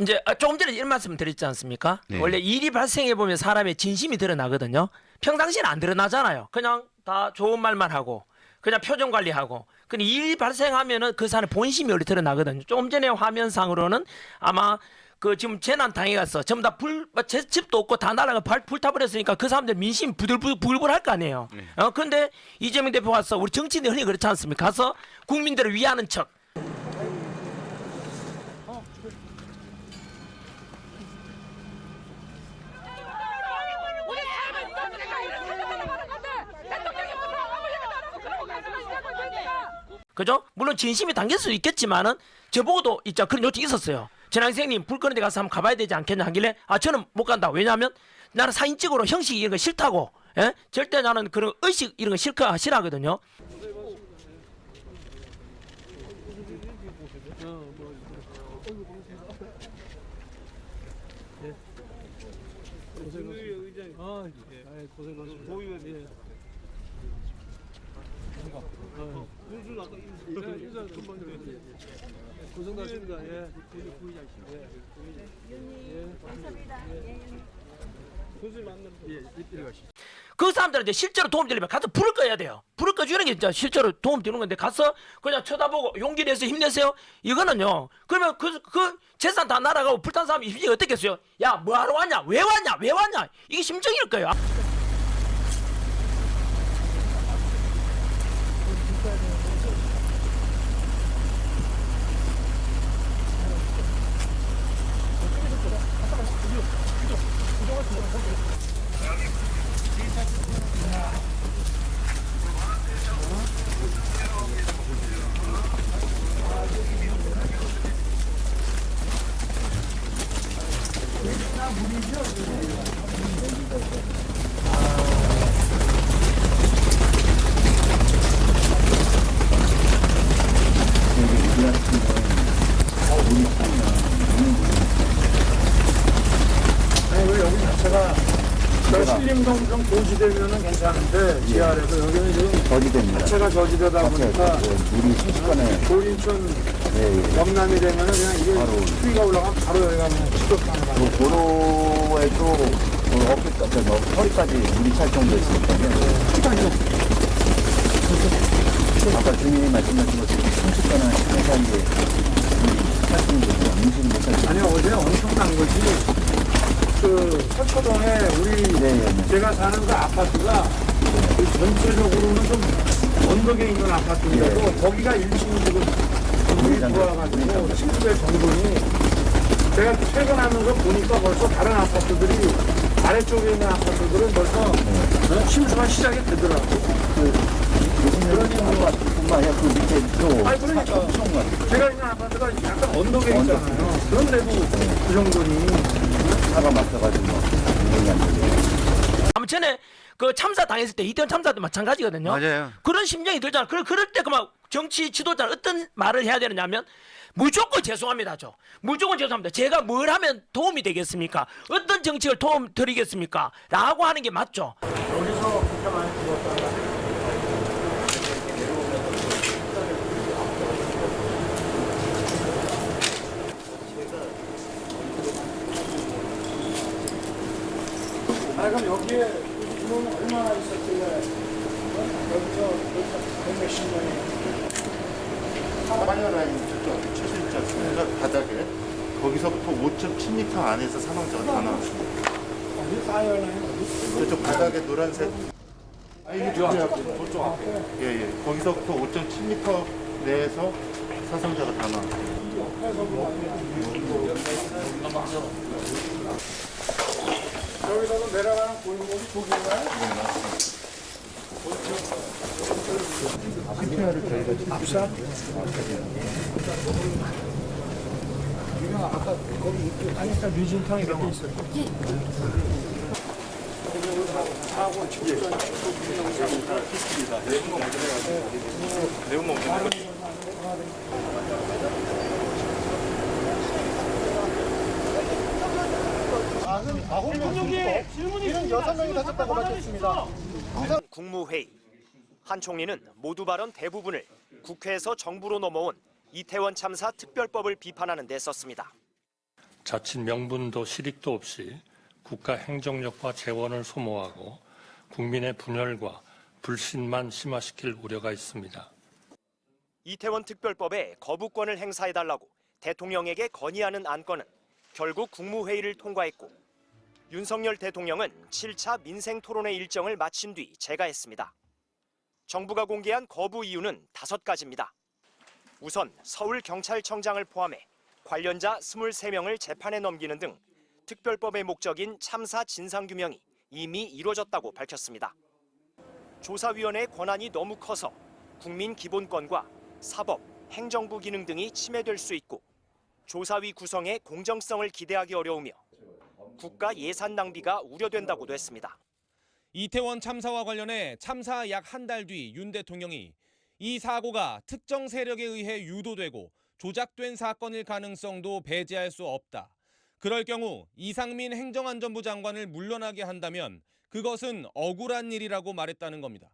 이제 조금 전에 이런 말씀 드렸지 않습니까? 네. 원래 일이 발생해 보면 사람의 진심이 드러나거든요. 평상시에는 안 드러나잖아요. 그냥 다 좋은 말만 하고 그냥 표정 관리하고. 근데 일이 발생하면은 그 사람의 본심이 원래 드러나거든요. 조금 전에 화면상으로는 아마 그 지금 재난 당해갔어. 전부 다 제 집도 없고 다 날아가 불타버렸으니까 그 사람들 민심 부들부들할 거 아니에요. 근데 이재명 대표 가서 우리 정치인들 흔히 그렇지 않습니까? 가서 국민들을 위하는 척. 그죠? 물론 진심이 담길 수도 있겠지만은 저보고도 있자 그런 요청이 있었어요. 전학 선생님 불 끄는 데 가서 한번 가봐야 되지 않겠냐 하길래 저는 못 간다. 왜냐하면 나는 사인적으로 형식 이런 거 싫다고. 예? 절대 나는 그런 의식 이런 거 싫어하거든요. 고생하십니다. 예. 그 사람들한테 실제로 도움 되려면 가서 불을 꺼야 돼요. 불을 꺼주는 게 진짜 실제로 도움 되는 건데 가서 그냥 쳐다보고 용기 내서 힘내세요. 이거는요. 그러면 그 재산 다 날아가고 불탄 사람이 심정이 어떻겠어요? 야, 뭐하러 왔냐? 왜 왔냐? 왜 왔냐? 이게 심정일 거예요. 아니 왜 여기 자체가 신림동 도지대면은 괜찮은데 지하에서 여기는 지금 저지대입니다. 자체가 저지대다 보니까 물이 순식간에 도린천 영남이 되면은 그냥 이게 바로 수위가 올라가면 바로 여기가 그냥 직격하는 거예요. 도로에도 어깨까지 허리까지 물이 찰 정도였기 때문에 아까 주민이 말씀하신 것처럼 순식간에 시간 사이에 물이 찰 정도로 음식을 못할 정도. 아니 어제 엄청난 것이 그 서초동에 우리 제가 사는 그 아파트가 그 전체적으로는 좀 언덕에 있는 아파트인데도 거기가 1층이 지금 물이 들어와가지고 친구들 정돈이 제가 퇴근하는 거 보니까 벌써 다른 아파트들이 아래쪽에 있는 아파트들은 벌써 침수가 시작이 되더라고. 그러니까 뿐만 아니라 그 밑에 또 아니 그러니까 제가 있는 아파트가 약간 언덕에 있잖아요. 그런데도 그 정도니 차가 막혀가지고 운행이 안 되고. 아무 전에 그 참사 당했을 때 이태원 참사도 마찬가지거든요. 맞아요. 그런 심정이 들잖아. 그럴 때 그만 정치 지도자는 어떤 말을 해야 되느냐면 무조건 죄송합니다죠. 무조건 죄송합니다. 제가 뭘 하면 도움이 되겠습니까? 어떤 정책을 도움 드리겠습니까? 라고 하는 게 맞죠. 여기서 그렇게 많이 죽었다가 그럼 여기에 이놈은 얼마나 있었길래 여기서 몇십 년이 4년 라인 저쪽 최신지 않습니까? 바닥에 거기서부터 5.7m 안에서 사망자가 다 나왔습니다. 어디 쌓여나요? 어디? 저쪽 바닥에 노란색 이게 저쪽 앞에 예예 거기서부터 5.7m 내에서 사상자가 다 나왔습니다. 여기서도 내려가는 골목이 저기인가요? CPR을 저희가 앞사? 우리가 아까 거기 아까 류진탕이 몇 개 있어요. 사고 직전 국무회의. 한 총리는 모두 발언 대부분을 국회에서 정부로 넘어온 이태원 참사 특별법을 비판하는 데 썼습니다. 자칫 명분도 실익도 없이 국가 행정력과 재원을 소모하고 국민의 분열과 불신만 심화시킬 우려가 있습니다. 이태원 특별법에 거부권을 행사해달라고 대통령에게 건의하는 안건은 결국 국무회의를 통과했고 윤석열 대통령은 7차 민생토론회 일정을 마친 뒤 재가했습니다. 정부가 공개한 거부 이유는 5가지입니다. 우선 서울경찰청장을 포함해 관련자 23명을 재판에 넘기는 등 특별법의 목적인 참사 진상규명이 이미 이루어졌다고 밝혔습니다. 조사위원회의 권한이 너무 커서 국민 기본권과 사법, 행정부 기능 등이 침해될 수 있고 조사위 구성의 공정성을 기대하기 어려우며 국가 예산 낭비가 우려된다고도 했습니다. 이태원 참사와 관련해 참사 약 한 달 뒤 윤 대통령이 이 사고가 특정 세력에 의해 유도되고 조작된 사건일 가능성도 배제할 수 없다. 그럴 경우 이상민 행정안전부 장관을 물러나게 한다면 그것은 억울한 일이라고 말했다는 겁니다.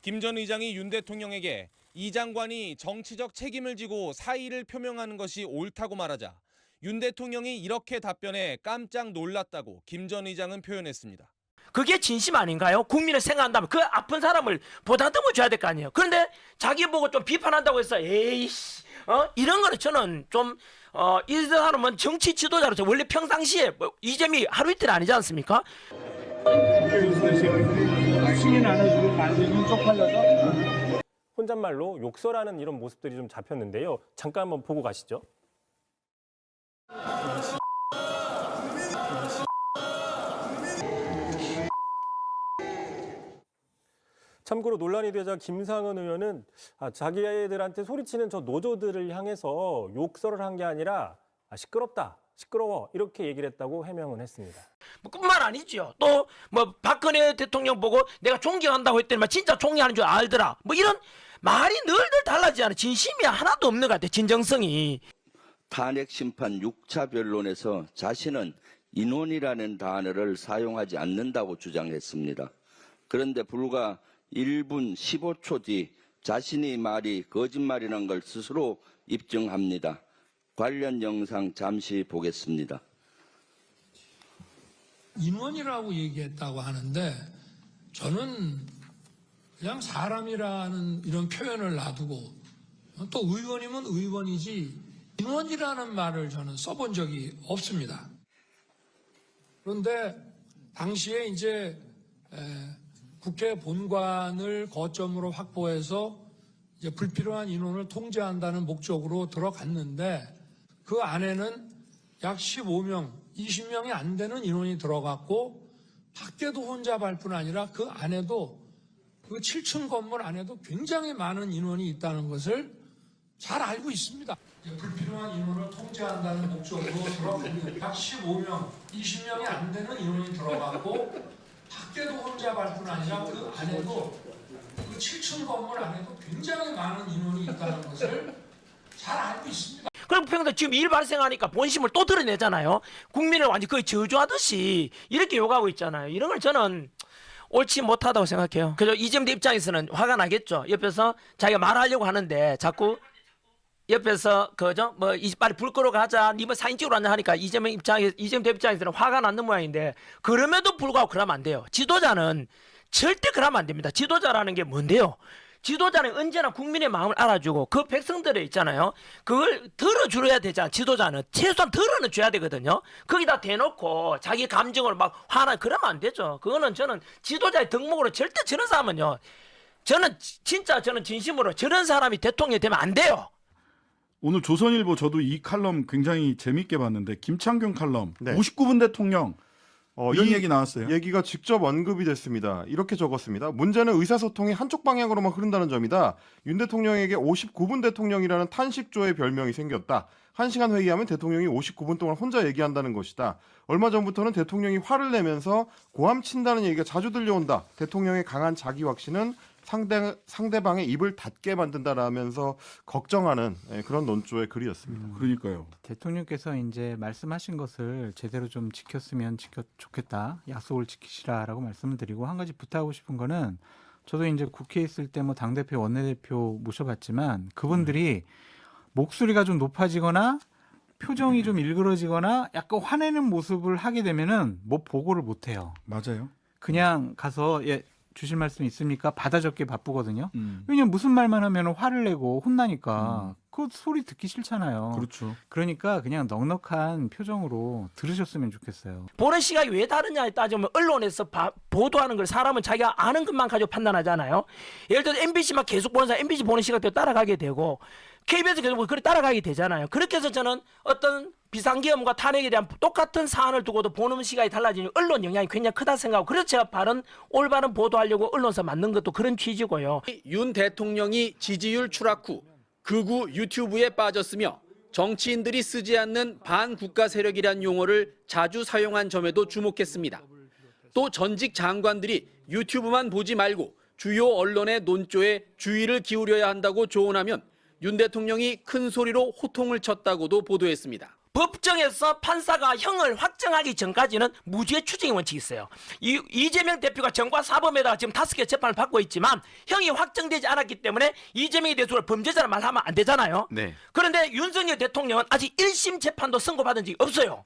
김 전 의장이 윤 대통령에게 이 장관이 정치적 책임을 지고 사의를 표명하는 것이 옳다고 말하자 윤 대통령이 이렇게 답변해 깜짝 놀랐다고 김 전 의장은 표현했습니다. 그게 진심 아닌가요? 국민을 생각한다면 그 아픈 사람을 보다듬어 줘야 될 거 아니에요. 그런데 자기 보고 좀 비판한다고 해서 에이씨 이런 거는 저는 좀 이 사람은 정치 지도자로서 원래 평상시에 이재명이 하루 이틀 아니지 않습니까? 승인 안 해주고 만들면 쪽팔려서 혼잣말로 욕설하는 이런 모습들이 좀 잡혔는데요. 잠깐 한번 보고 가시죠. 참고로 논란이 되자 김상은 의원은 자기들한테 소리치는 저 노조들을 향해서 욕설을 한 게 아니라 시끄럽다, 시끄러워 이렇게 얘기를 했다고 해명은 했습니다. 뿐만 아니죠. 또 뭐 박근혜 대통령 보고 내가 존경한다고 했더니 진짜 존경하는 줄 알더라. 뭐 이런 말이 늘늘 달라지지 않아. 진심이 하나도 없는 것 같아. 진정성이. 탄핵 심판 6차 변론에서 자신은 인원이라는 단어를 사용하지 않는다고 주장했습니다. 그런데 불과 1분 15초 뒤 자신의 말이 거짓말이라는 걸 스스로 입증합니다. 관련 영상 잠시 보겠습니다. 인원이라고 얘기했다고 하는데 저는 그냥 사람이라는 이런 표현을 놔두고 또 의원이면 의원이지 인원이라는 말을 저는 써본 적이 없습니다. 그런데 당시에 이제 국회 본관을 거점으로 확보해서 이제 불필요한 인원을 통제한다는 목적으로 들어갔는데 그 안에는 약 15명, 20명이 안 되는 인원이 들어갔고 밖에도 혼잡할 뿐 아니라 그 안에도 그 7층 건물 안에도 굉장히 많은 인원이 있다는 것을 잘 알고 있습니다. 불필요한 인원을 통제한다는 목적으로 들어갔는데 약 15명, 20명이 안 되는 인원이 들어갔고 밖에도 혼잡할 뿐 아니라 그 안에도 그 7층 건물 안에도 굉장히 많은 인원이 있다는 것을 잘 알고 있습니다. 그럼 평소 지금 일 발생하니까 본심을 또 드러내잖아요. 국민을 완전 거의 저주하듯이 이렇게 욕하고 있잖아요. 이런 걸 저는 옳지 못하다고 생각해요. 그죠? 이재명 입장에서는 화가 나겠죠. 옆에서 자기가 말하려고 하는데 자꾸 옆에서 그죠? 뭐 빨리 불 끄러 가자. 니 뭐 사진 찍으러 왔냐 하니까 이재명 대입장에서는 화가 나는 모양인데 그럼에도 불구하고 그러면 안 돼요. 지도자는 절대 그러면 안 됩니다. 지도자라는 게 뭔데요? 지도자는 언제나 국민의 마음을 알아주고 그 백성들에 있잖아요. 그걸 들어줘야 되잖아. 지도자는 최소한 들어는 줘야 되거든요. 거기다 대놓고 자기 감정으로 막 화나 그러면 안 되죠. 그거는 저는 지도자의 덕목으로 절대 저런 사람은요. 저는 진심으로 저런 사람이 대통령이 되면 안 돼요. 오늘 조선일보 저도 이 칼럼 굉장히 재밌게 봤는데 김창균 칼럼 네. 59분 대통령 이런 얘기 나왔어요. 얘기가 직접 언급이 됐습니다. 이렇게 적었습니다. 문제는 의사소통이 한쪽 방향으로만 흐른다는 점이다. 윤 대통령에게 59분 대통령이라는 탄식조의 별명이 생겼다. 1시간 회의하면 대통령이 59분 동안 혼자 얘기한다는 것이다. 얼마 전부터는 대통령이 화를 내면서 고함 친다는 얘기가 자주 들려온다. 대통령의 강한 자기 확신은 상대방의 입을 닫게 만든다라면서 걱정하는 그런 논조의 글이었습니다. 그러니까요. 대통령께서 이제 말씀하신 것을 제대로 좀 지켰으면 좋겠다. 약속을 지키시라라고 말씀을 드리고 한 가지 부탁하고 싶은 거는 저도 이제 국회에 있을 때 뭐 당대표, 원내대표 모셔봤지만 그분들이 목소리가 좀 높아지거나 표정이 좀 일그러지거나 약간 화내는 모습을 하게 되면은 뭐 보고를 못 해요. 맞아요. 그냥 가서 예, 주실 말씀 있습니까? 받아 적기 바쁘거든요. 음. 왜냐면 무슨 말만 하면 화를 내고 혼나니까 그 소리 듣기 싫잖아요. 그렇죠. 그러니까 그냥 넉넉한 표정으로 들으셨으면 좋겠어요. 보는 시각이 왜 다르냐에 따지면 언론에서 보도하는 걸 사람은 자기가 아는 것만 가지고 판단하잖아요. 예를 들어 MBC만 계속 보는 사람 MBC 보는 시각대로 따라가게 되고 KBS 계속 보고 그래 따라가게 되잖아요. 그렇게 해서 저는 어떤 비상계엄과 탄핵에 대한 똑같은 사안을 두고도 보는 시각이 달라지는 언론 영향이 굉장히 크다 생각하고 그래서 제가 올바른 보도하려고 언론사 만든 것도 그런 취지고요. 윤 대통령이 지지율 추락 후 극우 유튜브에 빠졌으며 정치인들이 쓰지 않는 반국가 세력이란 용어를 자주 사용한 점에도 주목했습니다. 또 전직 장관들이 유튜브만 보지 말고 주요 언론의 논조에 주의를 기울여야 한다고 조언하면 윤 대통령이 큰 소리로 호통을 쳤다고도 보도했습니다. 법정에서 판사가 형을 확정하기 전까지는 무죄 추정의 원칙이 있어요. 이재명 대표가 정과 사범에다가 지금 5개 재판을 받고 있지만 형이 확정되지 않았기 때문에 이재명에 대해서 범죄자라 말하면 안 되잖아요. 네. 그런데 윤석열 대통령은 아직 1심 재판도 선고받은 적이 없어요.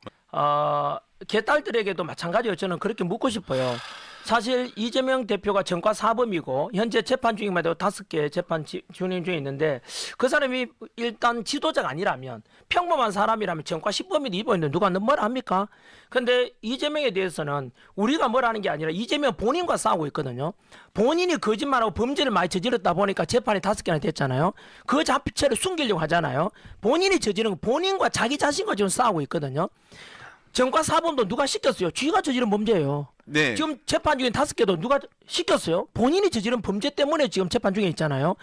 개딸들에게도 마찬가지로 저는 그렇게 묻고 싶어요. 사실 이재명 대표가 전과 사범이고 현재 재판 중임만 해도 5개 재판 진행 중에 있는데 그 사람이 일단 지도자가 아니라면 평범한 사람이라면 전과 10범이도 입었는데 누가 뭐라 합니까? 근데 이재명에 대해서는 우리가 뭐라는 게 아니라 이재명 본인과 싸우고 있거든요. 본인이 거짓말하고 범죄를 많이 저질렀다 보니까 재판이 5개나 됐잖아요. 그 자체를 숨기려고 하잖아요. 본인이 저지른 거 본인과 자기 자신과 지금 싸우고 있거든요. 전과 사범도 누가 시켰어요? 쥐가 저지른 범죄예요. 네. 지금 재판 중에 5개도 누가 시켰어요? 본인이 저지른 범죄 때문에 지금 재판 중에 있잖아요.